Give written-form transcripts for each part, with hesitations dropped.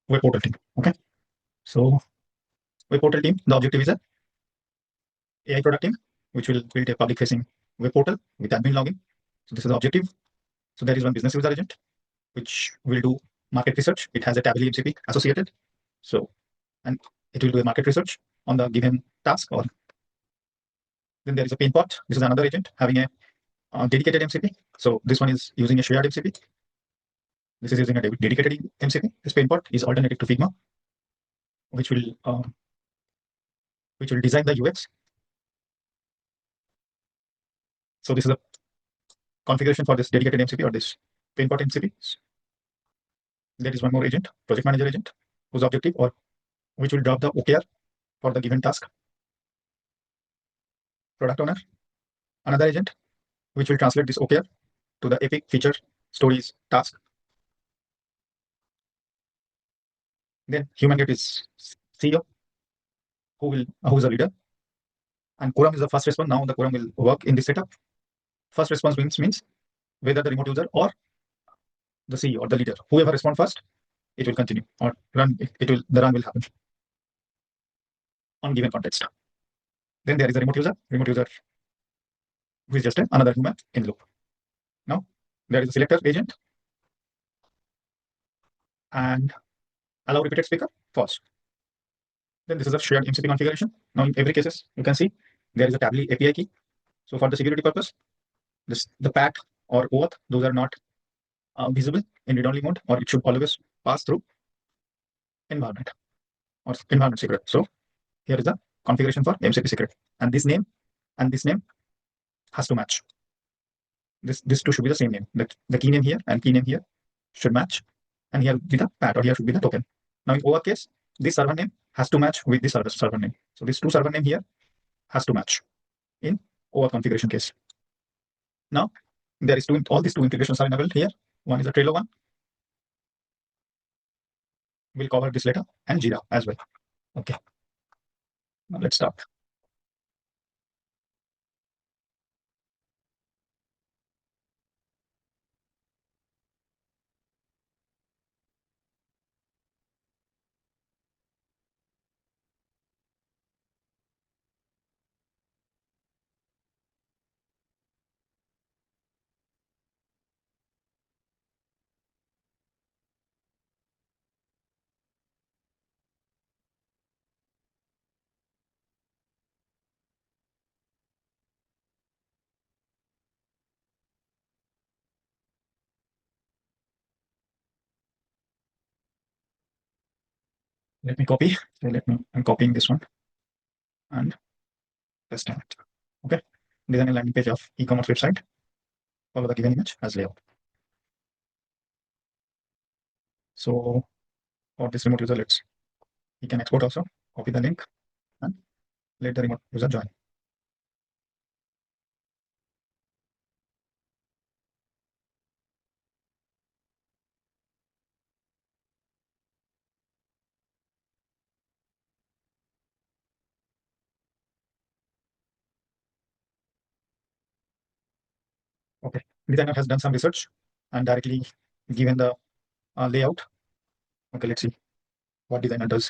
web portal team. Okay, so web portal team, the objective is a AI product team, which will build a public facing web portal with admin login. So this is the objective. So there is one business user agent, which will do market research. It has a Tably MCP associated. So, and it will do a market research on the given task. Or then there is a Penpot. This is another agent having a dedicated MCP. So this one is using a shared MCP. This is using a dedicated MCP. This Penpot is alternative to Figma, which will uh, which will design the UX. So this is a configuration for this dedicated MCP or this Penpot MCP. There is one more agent, project manager agent, whose objective or which will drop the OKR for the given task. Product owner, another agent, which will translate this OKR to the epic feature stories task. Then human gate is CEO, who is a leader, and quorum is the first response. Now the quorum will work in this setup. First response means whether the remote user or the CEO or the leader, whoever respond first, it will continue or run. It will the run will happen on given context. Then there is a remote user who is just another human in the loop. Now there is a selector agent and allow repeated speaker false. Then this is a shared MCP configuration. Now in every cases you can see there is a Tably API key. So for the security purpose, the path or OAuth, those are not visible in read-only mode, or it should always pass through environment or environment secret. So here is the configuration for MCP secret, and this name has to match. This two should be the same name. The key name here and key name here should match, and here be the path, or here should be the token. Now in OAuth case, this server name has to match with this server name. So this two server name here has to match in OAuth configuration case. Now there is all these two integrations are enabled here. One is a Trello one. We'll cover this later, and Jira as well. Okay, now let's start. Let me copy. So I'm copying this one and paste it. Okay, design a landing page of e-commerce website. Follow the given image as layout. So for this remote user, he can export also. Copy the link and let the remote user join. Okay, designer has done some research and directly given the layout. Okay, let's see what designer does.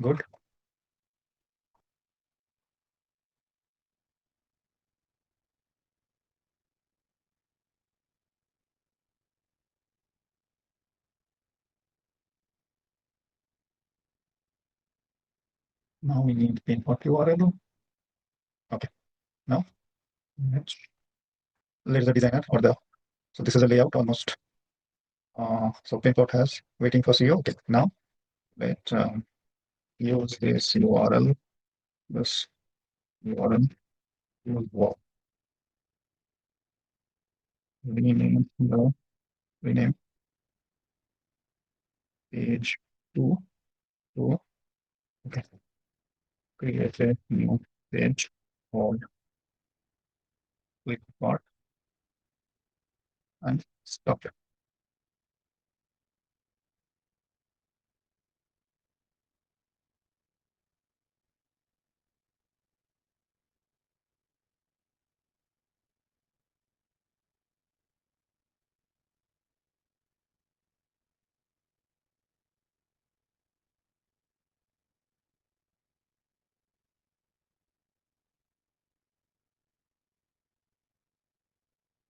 Good. Now we need Penpot URL. Okay, now let's the designer or the so this is a layout almost. So Penpot has waiting for CEO. Okay, now let use this URL. This URL use what? Rename page to okay. Create a new page called click part and stop it.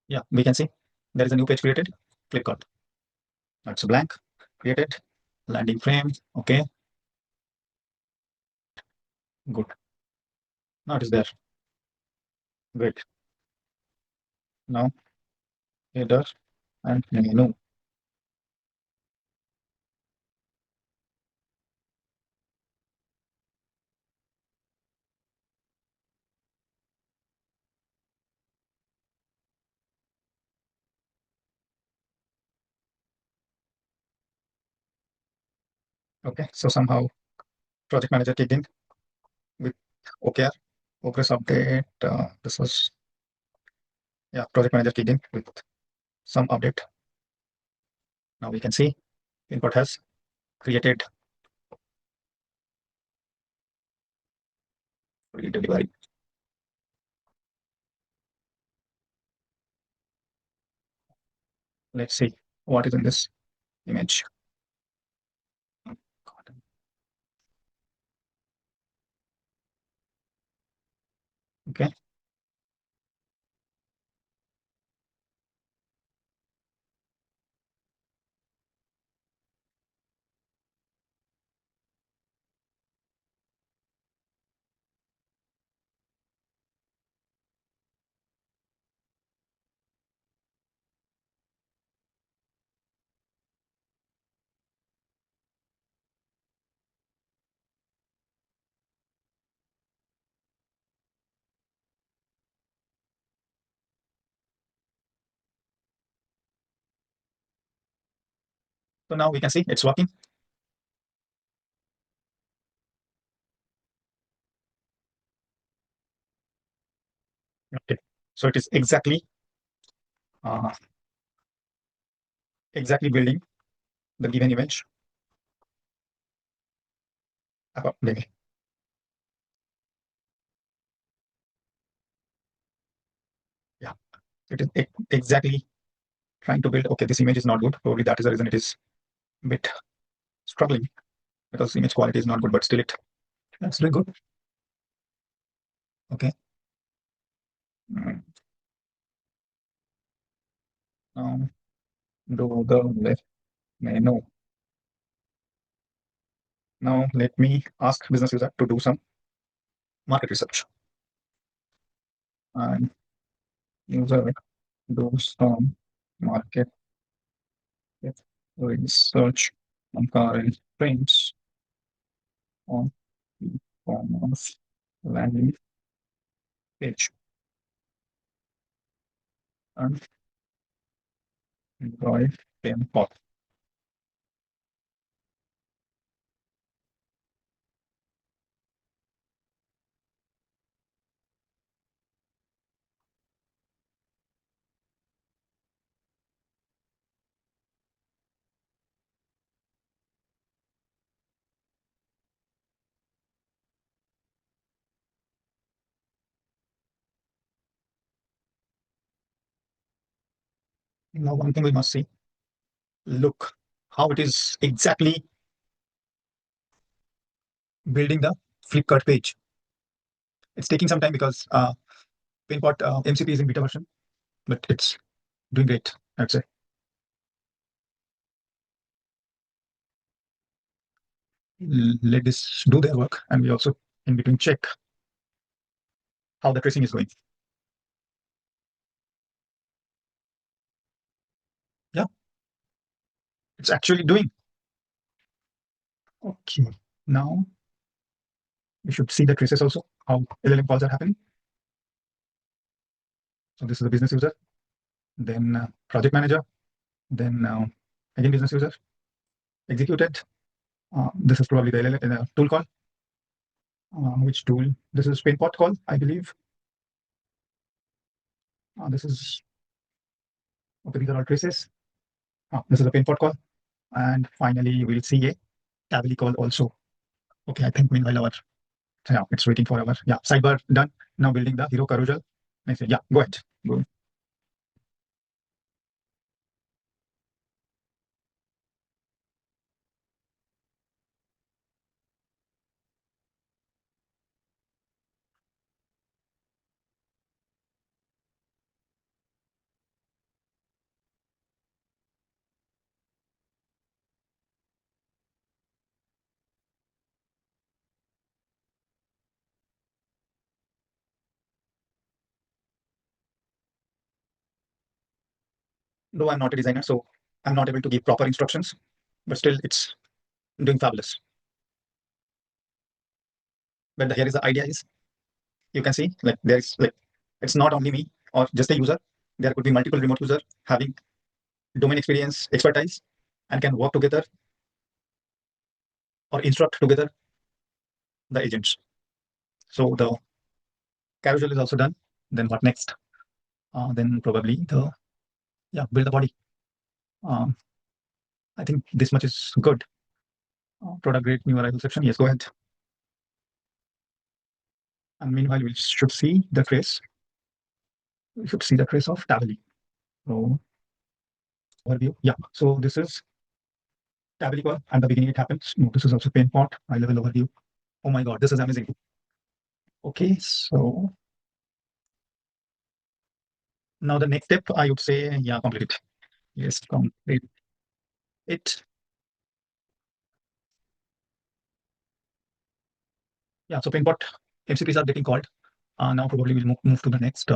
Yeah, we can see there is a new page created. Click on. That's a blank. Created. Landing frame. Okay. Good. Now it is there. Great. Now header and menu. Okay. So somehow project manager kicked in with OKR. Progress update. This was, yeah, project manager kicked in with some update. Now we can see input has created free delivery. Let's see what is in this image. Okay. So now we can see it's working. Okay. So it is uh, exactly building the given image. Maybe. Yeah. It is exactly trying to build. Okay, this image is not good. Probably that is the reason it is a bit struggling because image quality is not good, but still that's doing good. Okay. Mm. Now do the left menu. Now let me ask business user to do some market research. And user do some market research on current trends on e-commerce landing page and Android Penpot. Now, one thing we must see, look how it is exactly building the Flipkart page. It's taking some time because Penpot MCP is in beta version, but it's doing great, I'd say. Let this do their work, and we also in between check how the tracing is going. Yeah, it's actually doing. Okay, now we should see the traces also, how LLM calls are happening. So this is the business user, then project manager, then again business user, executed. This is probably the LLM, tool call. Which tool? This is Penpot call, I believe. This is, okay, these are all traces. This is a Penpot call. And finally, we'll see a Cavali call also. Okay, I think meanwhile yeah, it's waiting for our, yeah, sidebar done. Now building the hero carousel. Next, yeah, go ahead. Go. Though I'm not a designer, so I'm not able to give proper instructions, but still it's doing fabulous. But here is the idea is, you can see like there is like, it's not only me or just a user. There could be multiple remote users having domain experience, expertise, and can work together or instruct together the agents. So the carousel is also done. Then what next? Then probably build the body. Um, I think this much is good. Product grade new arrival section. Yes, go ahead. And meanwhile, we should see the trace. We should see the trace of Tably. So overview. Yeah. So this is Tably call. At the beginning, it happens. No, this is also Penpot. High level overview. Oh my God, this is amazing. Okay, so now the next step, I would say, yeah, complete it. Yes, complete it. Yeah, so Penpot MCPs are getting called. Now probably we'll move to the next.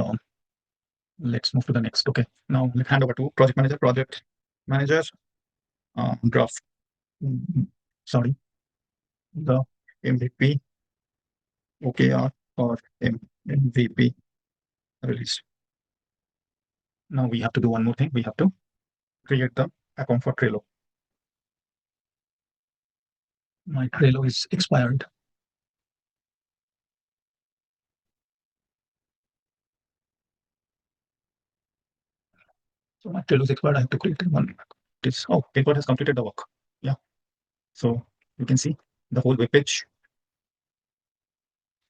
Let's move to the next. Okay, now let's hand over to project manager. Project manager, draft. Sorry, the MVP, OKR or MVP release. Now we have to do one more thing. We have to create the account for Trello. My Trello is expired. So my Trello is expired. I have to create one. This Penpot has completed the work. Yeah. So you can see the whole web page.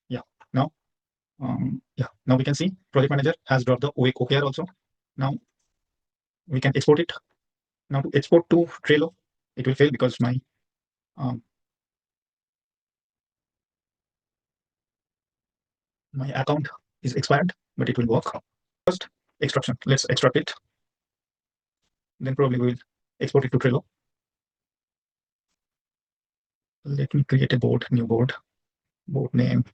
Yeah. Now, now we can see project manager has dropped the OKR also. Now we can export it. Now to export to Trello, it will fail because um, my account is expired, but it will work. First, extraction. Let's extract it. Then probably we will export it to Trello. Let me create a board, new board name.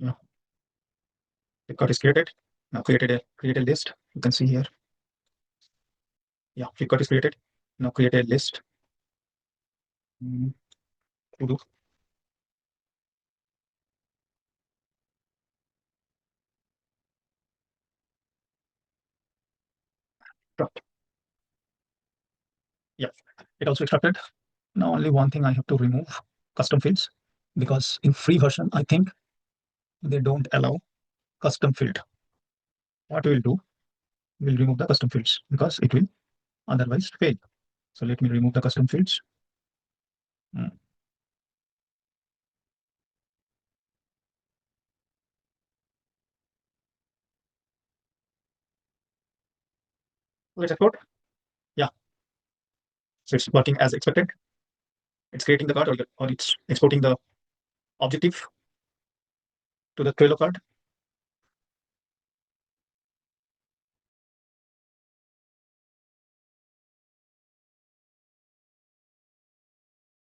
Yeah, Flipkart is created. Now create a list. You can see here. Yeah, Flipkart is created. Now create a list. To do. Yeah, it also extracted. Now only one thing I have to remove, custom fields, because in free version, I think they don't allow custom field. What we'll do, we'll remove the custom fields because it will otherwise fail. So let me remove the custom fields. Let's export. Yeah, so it's working as expected. It's creating the card or it's exporting the objective to the Trello card.